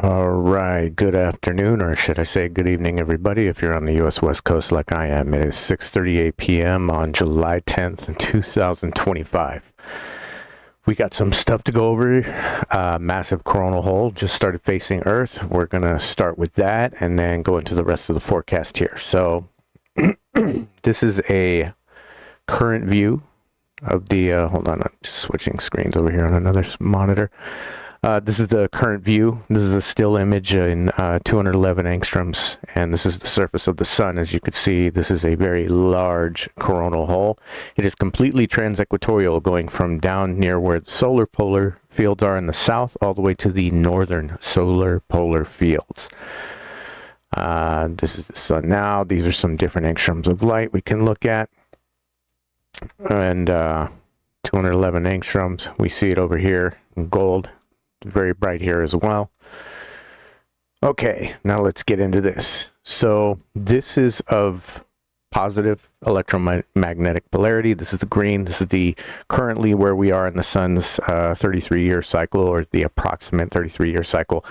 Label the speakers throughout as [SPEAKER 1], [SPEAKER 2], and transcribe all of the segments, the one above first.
[SPEAKER 1] All right, good afternoon, or should I say good evening, everybody, if you're on the U.S. West Coast like I am. It is 6:38 p.m. on July 10th, 2025. We got some stuff to go over. Massive coronal hole just started facing Earth. We're going to start with that and then go into the rest of the forecast here. So this is a current view of the, hold on, I'm just switching screens over here on another monitor. This is the current view. This is a still image in 211 angstroms, and this is the surface of the sun. As you can see, this is a very large coronal hole. It is completely transequatorial, going from down near where the solar polar fields are in the south all the way to the northern solar polar fields. This is the sun now. These are some different angstroms of light we can look at. And 211 angstroms. We see it over here in gold. Very bright here as well. Okay, now let's get into this. So this is of positive electromagnetic polarity. This is the green. This is the currently where we are in the sun's 33-year cycle, or the approximate 33-year cycle.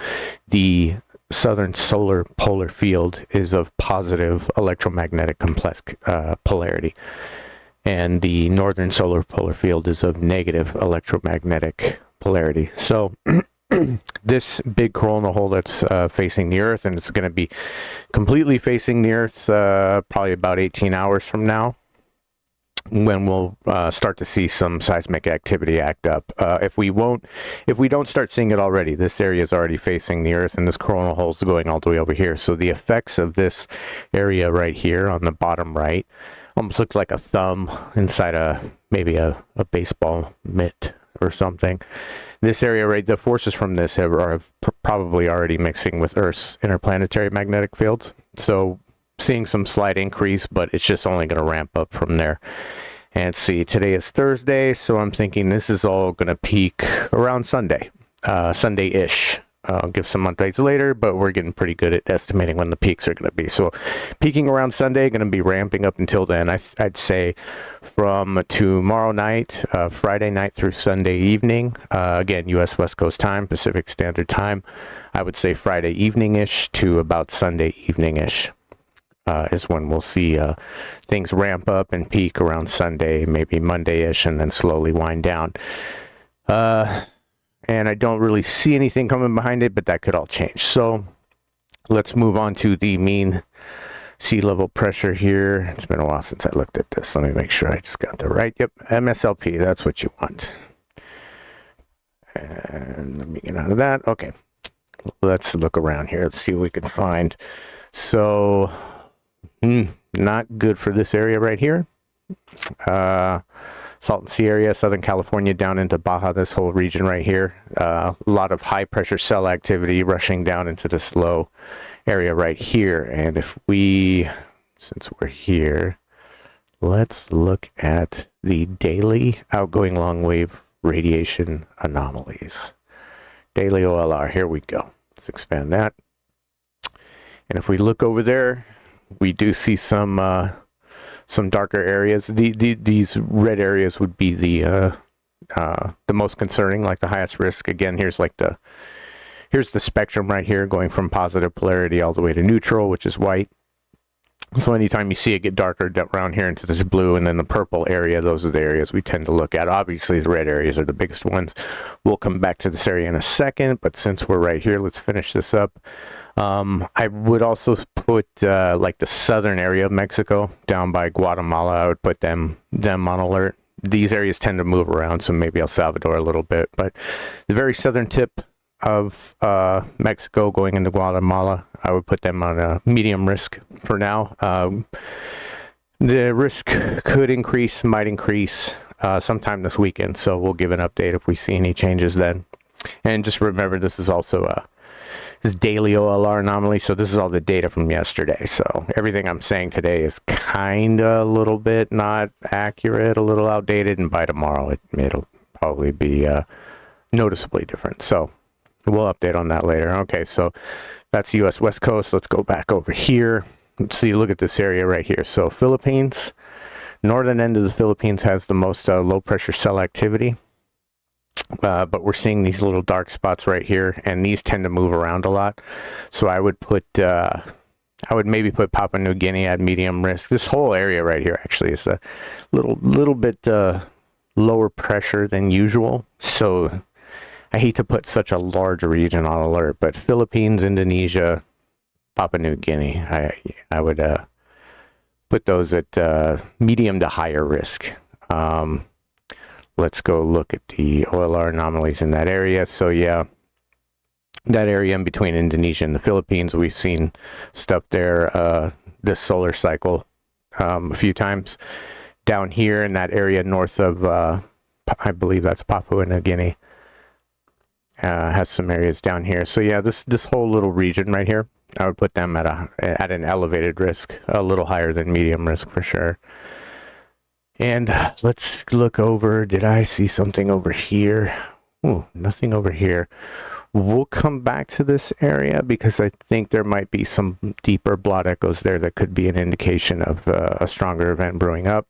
[SPEAKER 1] The southern solar polar field is of positive electromagnetic polarity, and the northern solar polar field is of negative electromagnetic polarity. So this big coronal hole that's facing the Earth, and it's going to be completely facing the Earth probably about 18 hours from now, when we'll start to see some seismic activity act up. If we don't start seeing it already, this area is already facing the Earth, and this coronal hole is going all the way over here. So the effects of this area right here on the bottom right almost looks like a thumb inside maybe a baseball mitt or something. This area, right, the forces from this are probably already mixing with Earth's interplanetary magnetic fields. So seeing some slight increase, but it's just only going to ramp up from there. And see, today is Thursday, so I'm thinking this is all going to peak around Sunday, Sunday-ish. I'll give some updates later, but we're getting pretty good at estimating when the peaks are going to be. So peaking around Sunday, going to be ramping up until then. I'd say from tomorrow night, Friday night through Sunday evening, again, U.S. West Coast time, Pacific Standard Time, I would say Friday evening-ish to about Sunday evening-ish is when we'll see things ramp up and peak around Sunday, maybe Monday-ish, and then slowly wind down. And I don't really see anything coming behind it, but that could all change. So let's move on to the mean sea level pressure here. It's been a while since I looked at this. Let me make sure I just got the right. Yep, MSLP, that's what you want. And let me get out of that. Okay, let's look around here. Let's see what we can find. So, not good for this area right here. Salton Sea area, Southern California, down into Baja, this whole region right here. A lot of high pressure cell activity rushing down into this low area right here. And if since we're here, let's look at the daily outgoing long wave radiation anomalies. Daily OLR, here we go. Let's expand that. And if we look over there, we do see some darker areas. These red areas would be the most concerning, like the highest risk. Again, here's the spectrum right here, going from positive polarity all the way to neutral, which is white. So anytime you see it get darker around here into this blue and then the purple area, those are the areas we tend to look at. Obviously, the red areas are the biggest ones. We'll come back to this area in a second, but since we're right here, let's finish this up. I would also put like the southern area of Mexico down by Guatemala. I would put them on alert. These areas tend to move around, so maybe El Salvador a little bit. But the very southern tip of Mexico going into Guatemala, I would put them on a medium risk for now. The risk could increase, might increase sometime this weekend, so we'll give an update if we see any changes then. And just remember, this is also this daily OLR anomaly, so this is all the data from yesterday. So everything I'm saying today is kind of a little bit not accurate, a little outdated, and by tomorrow it'll probably be noticeably different. So we'll update on that later. Okay, so that's U.S. West Coast. Let's go back over here. Let's see, look at this area right here. So Philippines, northern end of the Philippines has the most low pressure cell activity. But we're seeing these little dark spots right here, and these tend to move around a lot. So I would maybe put Papua New Guinea at medium risk. This whole area right here actually is a little bit lower pressure than usual. So I hate to put such a large region on alert, but Philippines, Indonesia, Papua New Guinea, I would put those at medium to higher risk. Let's go look at the OLR anomalies in that area. So yeah, that area in between Indonesia and the Philippines, we've seen stuff there this solar cycle a few times. Down here in that area north of, I believe that's Papua New Guinea, has some areas down here. So yeah, this whole little region right here, I would put them at an elevated risk, a little higher than medium risk for sure. And let's look over. Did I see something over here? Ooh, nothing over here. We'll come back to this area because I think there might be some deeper blot echoes there that could be an indication of a stronger event brewing up.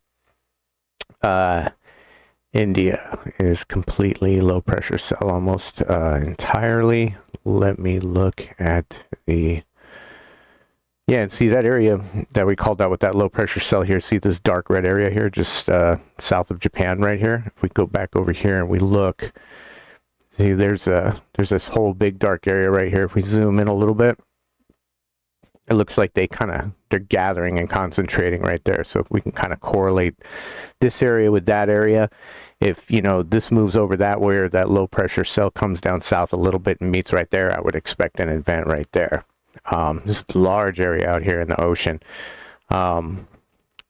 [SPEAKER 1] India is completely low pressure cell almost entirely. Let me look at the... Yeah, and see that area that we called out with that low pressure cell here. See this dark red area here, just south of Japan right here. If we go back over here and we look, see there's this whole big dark area right here. If we zoom in a little bit, it looks like they're gathering and concentrating right there. So if we can kind of correlate this area with that area, if this moves over that way or that low pressure cell comes down south a little bit and meets right there, I would expect an event right there. This large area out here in the ocean.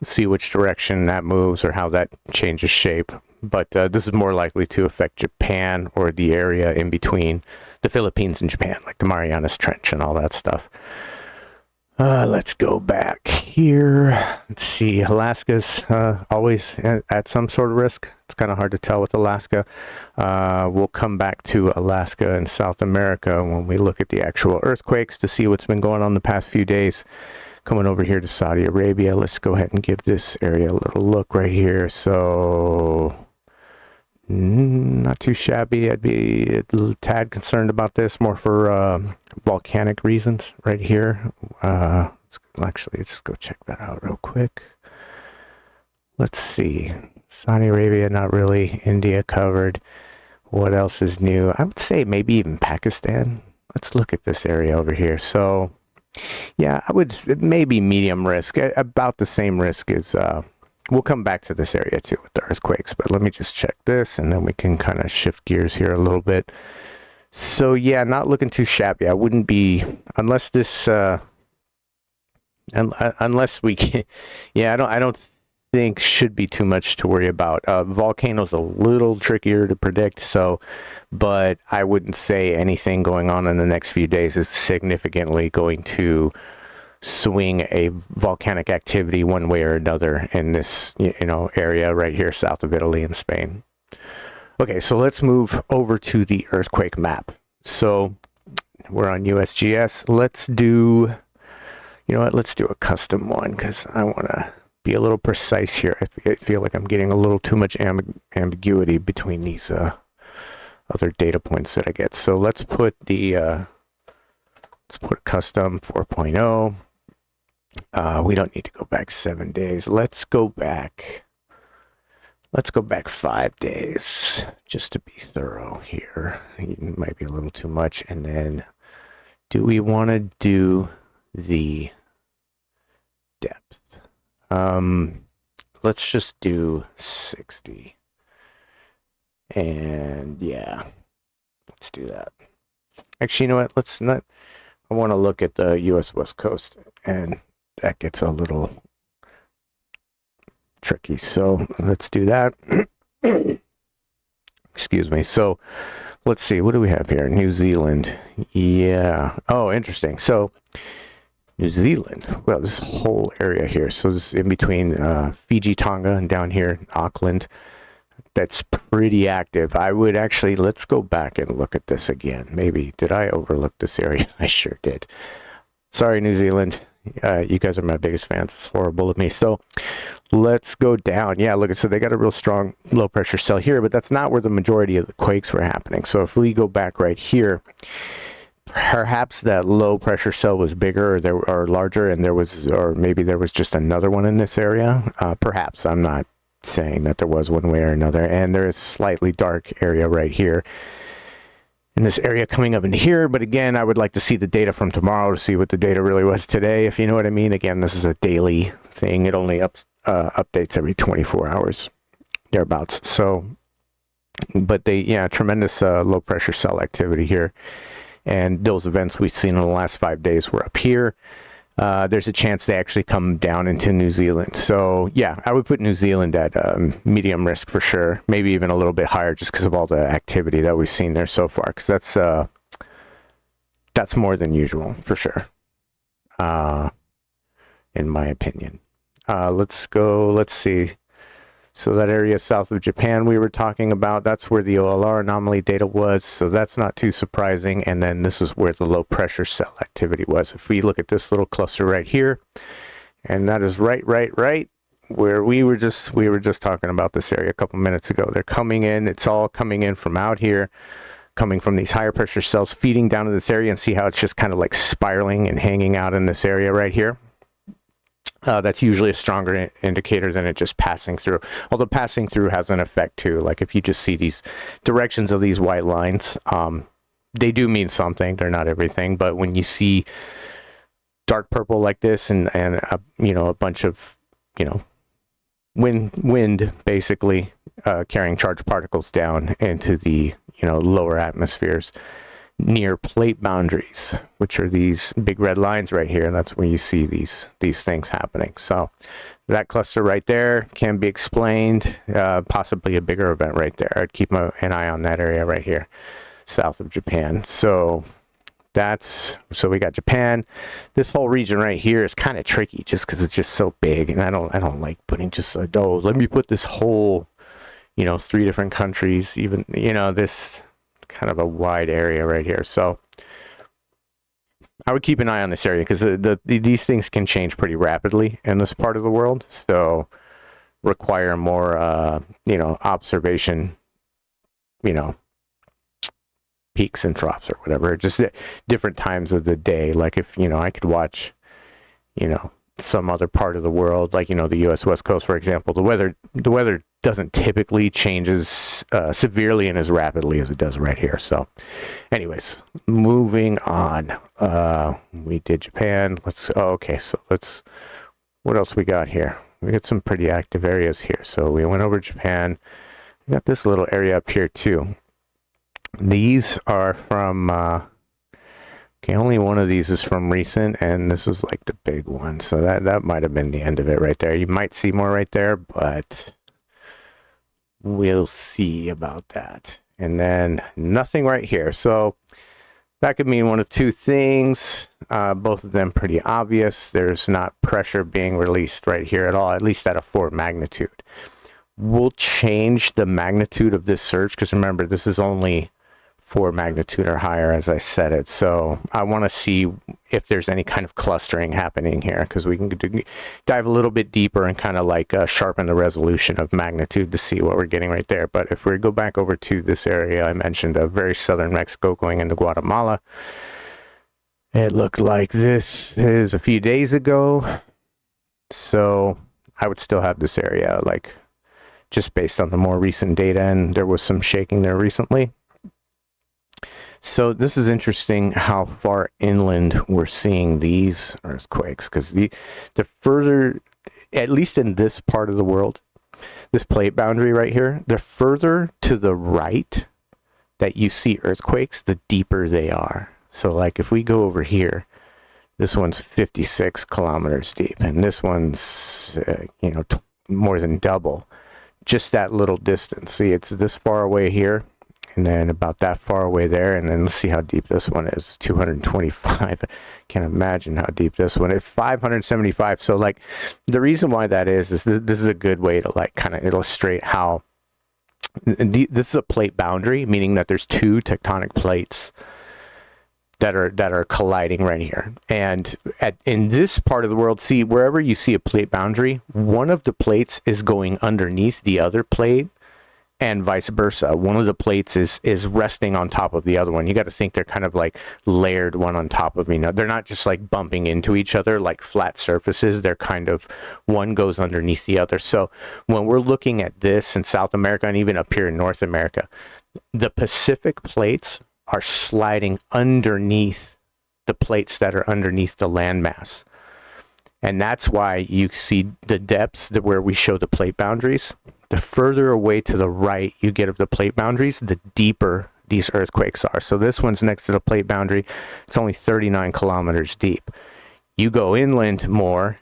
[SPEAKER 1] See which direction that moves or how that changes shape. But this is more likely to affect Japan or the area in between the Philippines and Japan, like the Marianas Trench and all that stuff. Let's go back here. Let's see. Alaska's always at some sort of risk. It's kind of hard to tell with Alaska. We'll come back to Alaska and South America when we look at the actual earthquakes to see what's been going on the past few days. Coming over here to Saudi Arabia, let's go ahead and give this area a little look right here. So, not too shabby. I'd be a little tad concerned about this, more for volcanic reasons right here. Let's just go check that out real quick. Let's see. Saudi Arabia, not really. India covered. What else is new? I would say maybe even Pakistan. Let's look at this area over here. So, yeah, I would maybe medium risk, about the same risk as, we'll come back to this area too with the earthquakes, but let me just check this and then we can kind of shift gears here a little bit. So yeah, not looking too shabby. I wouldn't be, unless this, unless we can, yeah, I don't think should be too much to worry about. Volcanoes a little trickier to predict, so, but I wouldn't say anything going on in the next few days is significantly going to swing a volcanic activity one way or another in this area right here south of Italy and Spain. Okay, so let's move over to the earthquake map. So we're on USGS. Let's do, let's do a custom one because I want to be a little precise here. I feel like I'm getting a little too much ambiguity between these other data points that I get. So let's put the let's put custom 4.0. We don't need to go back 7 days. Let's go back 5 days just to be thorough here. It might be a little too much. And then do we want to do the depth? Let's just do 60. And yeah, let's do that. Actually, you know what? Let's not, I want to look at the US West Coast, and that gets a little tricky. So let's do that. Excuse me. So let's see. What do we have here? New Zealand. Yeah. Oh, interesting. So New Zealand. Well, this whole area here. So this is in between Fiji, Tonga, and down here, Auckland. That's pretty active. I would actually, let's go back and look at this again. Maybe, did I overlook this area? I sure did. Sorry, New Zealand. You guys are my biggest fans. It's horrible of me. So let's go down. Yeah, look, so they got a real strong low pressure cell here, but that's not where the majority of the quakes were happening. So if we go back right here, perhaps that low pressure cell was bigger or larger, and or maybe there was just another one in this area. Perhaps. I'm not saying that there was one way or another. And there is slightly dark area right here in this area coming up in here. But again, I would like to see the data from tomorrow to see what the data really was today, if you know what I mean. Again, this is a daily thing. It only updates every 24 hours, thereabouts. So, but tremendous low pressure cell activity here. And those events we've seen in the last 5 days were up here. There's a chance they actually come down into New Zealand. So yeah, I would put New Zealand at medium risk for sure. Maybe even a little bit higher just because of all the activity that we've seen there so far. Because that's more than usual for sure, in my opinion. Let's see. So that area south of Japan we were talking about, that's where the OLR anomaly data was. So that's not too surprising. And then this is where the low pressure cell activity was. If we look at this little cluster right here, and that is right where we were just talking about this area a couple minutes ago. They're coming in. It's all coming in from out here, coming from these higher pressure cells, feeding down to this area, and see how it's just kind of like spiraling and hanging out in this area right here. That's usually a stronger indicator than it just passing through. Although passing through has an effect too. Like if you just see these directions of these white lines, they do mean something. They're not everything. But when you see dark purple like this and a bunch of, wind basically carrying charged particles down into the, lower atmospheres near plate boundaries, which are these big red lines right here, and that's where you see these things happening. So that cluster right there can be explained, possibly a bigger event right there. I'd keep an eye on that area right here south of Japan. So we got Japan. This whole region right here is kind of tricky just because it's just so big, and I don't like putting just let me put this whole 3 different countries, even this kind of a wide area right here. So I would keep an eye on this area because these things can change pretty rapidly in this part of the world. So require more, observation, peaks and troughs or whatever, just at different times of the day. Like if, I could watch, some other part of the world, like, the U.S. West Coast, for example, the weather doesn't typically changes severely and as rapidly as it does right here. So anyways, moving on. We did Japan. What else we got here? We got some pretty active areas here. So we went over Japan. We got this little area up here too. These are from, only one of these is from recent, and this is like the big one. So that might have been the end of it right there. You might see more right there, but we'll see about that. And then nothing right here. So that could mean one of two things. Both of them pretty obvious. There's not pressure being released right here at all, at least at a 4 magnitude. We'll change the magnitude of this surge because remember, this is only 4 magnitude or higher, as I said it. So I want to see if there's any kind of clustering happening here, because we can dive a little bit deeper and kind of like sharpen the resolution of magnitude to see what we're getting right there. But if we go back over to this area I mentioned, of very southern Mexico going into Guatemala, it looked like this is a few days ago. So I would still have this area, like just based on the more recent data, and there was some shaking there recently. So this is interesting how far inland we're seeing these earthquakes, because the further, at least in this part of the world, this plate boundary right here, the further to the right that you see earthquakes, the deeper they are. So like if we go over here, this one's 56 kilometers deep, and this one's, more than double. Just that little distance. See, it's this far away here, and then about that far away there, and then let's see how deep this one is. 225. Can't imagine how deep this one is. 575. So like the reason why that is this is a good way to like kind of illustrate how this is a plate boundary, meaning that there's 2 tectonic plates that are colliding right here. And in this part of the world, see, wherever you see a plate boundary, one of the plates is going underneath the other plate, and vice versa. One of the plates is resting on top of the other one. You got to think they're kind of like layered one on top of each other. They're not just like bumping into each other like flat surfaces. They're kind of, one goes underneath the other. So when we're looking at this in South America and even up here in North America, the Pacific plates are sliding underneath the plates that are underneath the landmass. And that's why you see the depths where we show the plate boundaries. The further away to the right you get of the plate boundaries, the deeper these earthquakes are. So this one's next to the plate boundary. It's only 39 kilometers deep. You go inland more,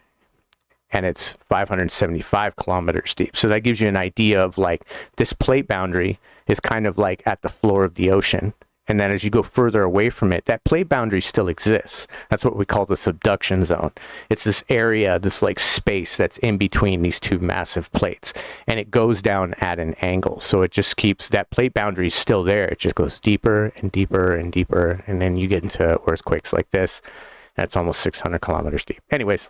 [SPEAKER 1] and it's 575 kilometers deep. So that gives you an idea of like this plate boundary is kind of like at the floor of the ocean. And then as you go further away from it, that plate boundary still exists. That's what we call the subduction zone. It's this area, this like space that's in between these two massive plates. And it goes down at an angle. So it just keeps, that plate boundary is still there. It just goes deeper and deeper and deeper. And then you get into earthquakes like this. And it's almost 600 kilometers deep. Anyways,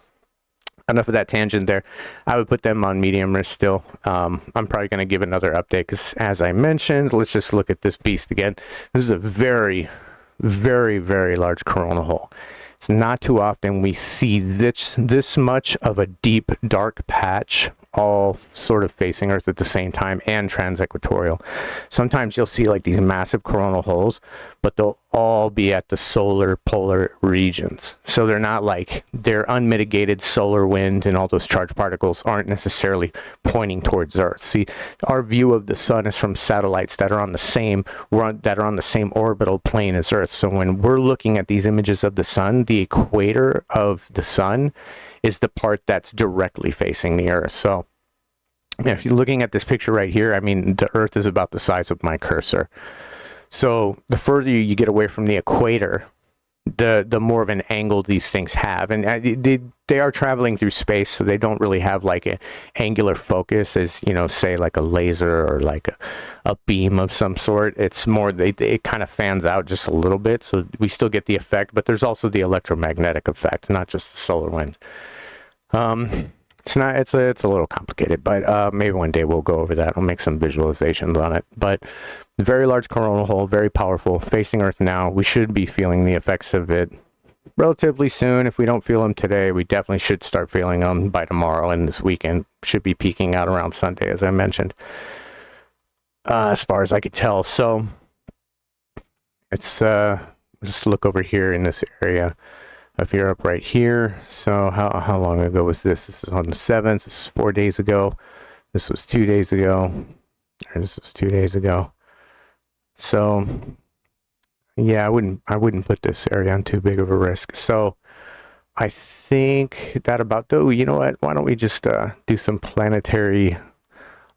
[SPEAKER 1] enough of that tangent there. I would put them on medium risk still. I'm probably going to give another update because, as I mentioned, let's just look at this beast again. This is a very, very, very large coronal hole. It's not too often we see this much of a deep, dark patch all sort of facing Earth at the same time and transequatorial. Sometimes you'll see like these massive coronal holes, but they'll all be at the solar polar regions. So they're not like, they're unmitigated solar wind, and all those charged particles aren't necessarily pointing towards Earth. See, our view of the sun is from satellites that are on the same orbital plane as Earth. So when we're looking at these images of the sun, the equator of the sun is the part that's directly facing the Earth. So if you're looking at this picture right here, I mean, the Earth is about the size of my cursor. So the further you get away from the equator, the more of an angle these things have. And they are traveling through space, so they don't really have like an angular focus as, you know, say like a laser or like a beam of some sort. It's more, it kind of fans out just a little bit, so we still get the effect, but there's also the electromagnetic effect, not just the solar wind. It's a little complicated, but maybe one day we'll go over that. I'll make some visualizations on it. But very large coronal hole, very powerful, facing Earth now. We should be feeling the effects of it relatively soon. If we don't feel them today, we definitely should start feeling them by tomorrow, and this weekend should be peaking out around Sunday, as I mentioned, as far as I could tell. So it's just look over here in this area of Europe right here. So how long ago was this? This is on the 7th. This is 4 days ago. This was 2 days ago. Or this was 2 days ago. So yeah, I wouldn't put this area on too big of a risk. So I think that about, oh, you know what? Why don't we just do some planetary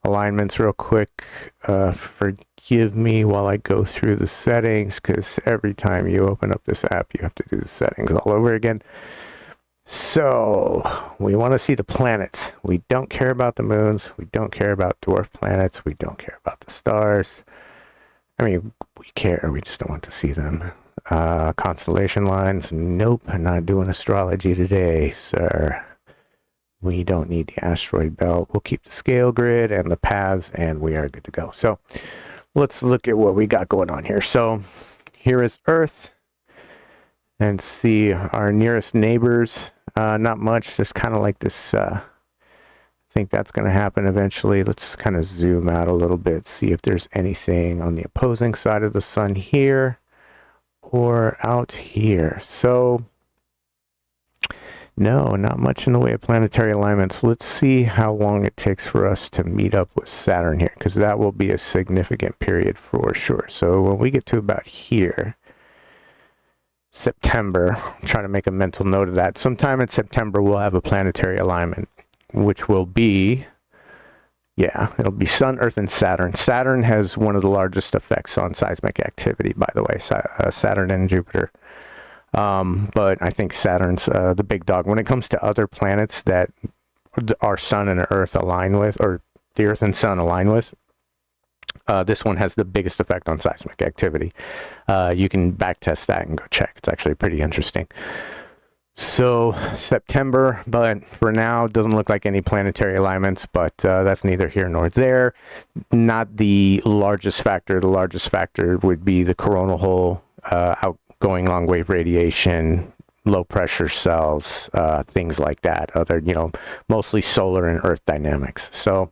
[SPEAKER 1] alignments real quick. Forgive me while I go through the settings, because every time you open up this app, you have to do the settings all over again. So we want to see the planets. We don't care about the moons. We don't care about dwarf planets. We don't care about the stars. I mean, we care. We just don't want to see them. Constellation lines. Nope, I'm not doing astrology today, sir. We don't need the asteroid belt. We'll keep the scale grid and the paths, and we are good to go. So let's look at what we got going on here. So here is Earth, and see our nearest neighbors. Not much. There's kind of like this, I think that's going to happen eventually. Let's kind of zoom out a little bit, see if there's anything on the opposing side of the sun here or out here. So no, not much in the way of planetary alignments. Let's see how long it takes for us to meet up with Saturn here, because that will be a significant period for sure. So when we get to about here, September, I'm trying to make a mental note of that. Sometime in September, we'll have a planetary alignment, which will be, yeah, it'll be Sun, Earth, and Saturn. Saturn has one of the largest effects on seismic activity, by the way, Saturn and Jupiter. But I think Saturn's the big dog. When it comes to other planets that our Sun and Earth align with, or the Earth and Sun align with, This one has the biggest effect on seismic activity. You can backtest that and go check. It's actually pretty interesting. So September, but for now, doesn't look like any planetary alignments, but that's neither here nor there. Not the largest factor. The largest factor would be the coronal hole, outgoing long wave radiation, low pressure cells, things like that. Other, mostly solar and earth dynamics. So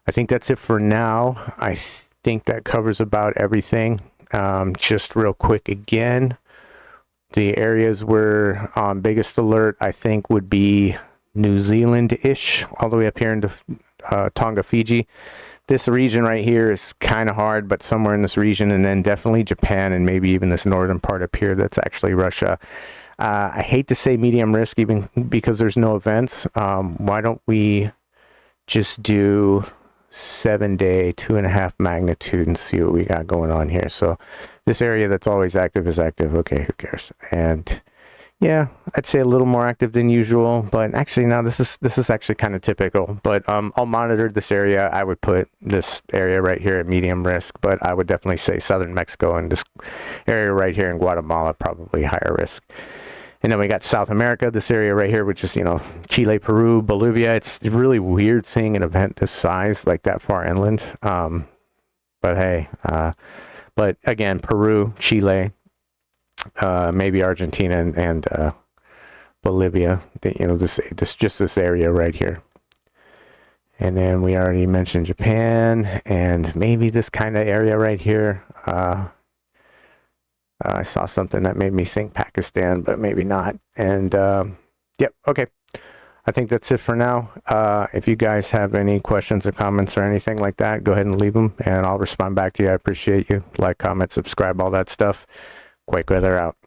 [SPEAKER 1] I think that's it for now. I think that covers about everything. Just real quick again. The areas we're on biggest alert, I think, would be New Zealand-ish, all the way up here into Tonga, Fiji. This region right here is kind of hard, but somewhere in this region, and then definitely Japan and maybe even this northern part up here that's actually Russia. I hate to say medium risk, even because there's no events. Why don't we just do 7-day, 2.5 magnitude and see what we got going on here. So this area that's always active is active. Okay, who cares? And yeah, I'd say a little more active than usual, but actually no, this is actually kind of typical. But I'll monitor this area. I would put this area right here at medium risk, but I would definitely say southern Mexico and this area right here in Guatemala probably higher risk. And then we got South America, this area right here, which is, Chile, Peru, Bolivia. It's really weird seeing an event this size, like that far inland. But hey, but again, Peru, Chile, maybe Argentina and Bolivia, this area right here. And then we already mentioned Japan and maybe this kind of area right here. I saw something that made me think Pakistan, but maybe not. And yep, okay. I think that's it for now. If you guys have any questions or comments or anything like that, go ahead and leave them, and I'll respond back to you. I appreciate you. Like, comment, subscribe, all that stuff. Quake weather out.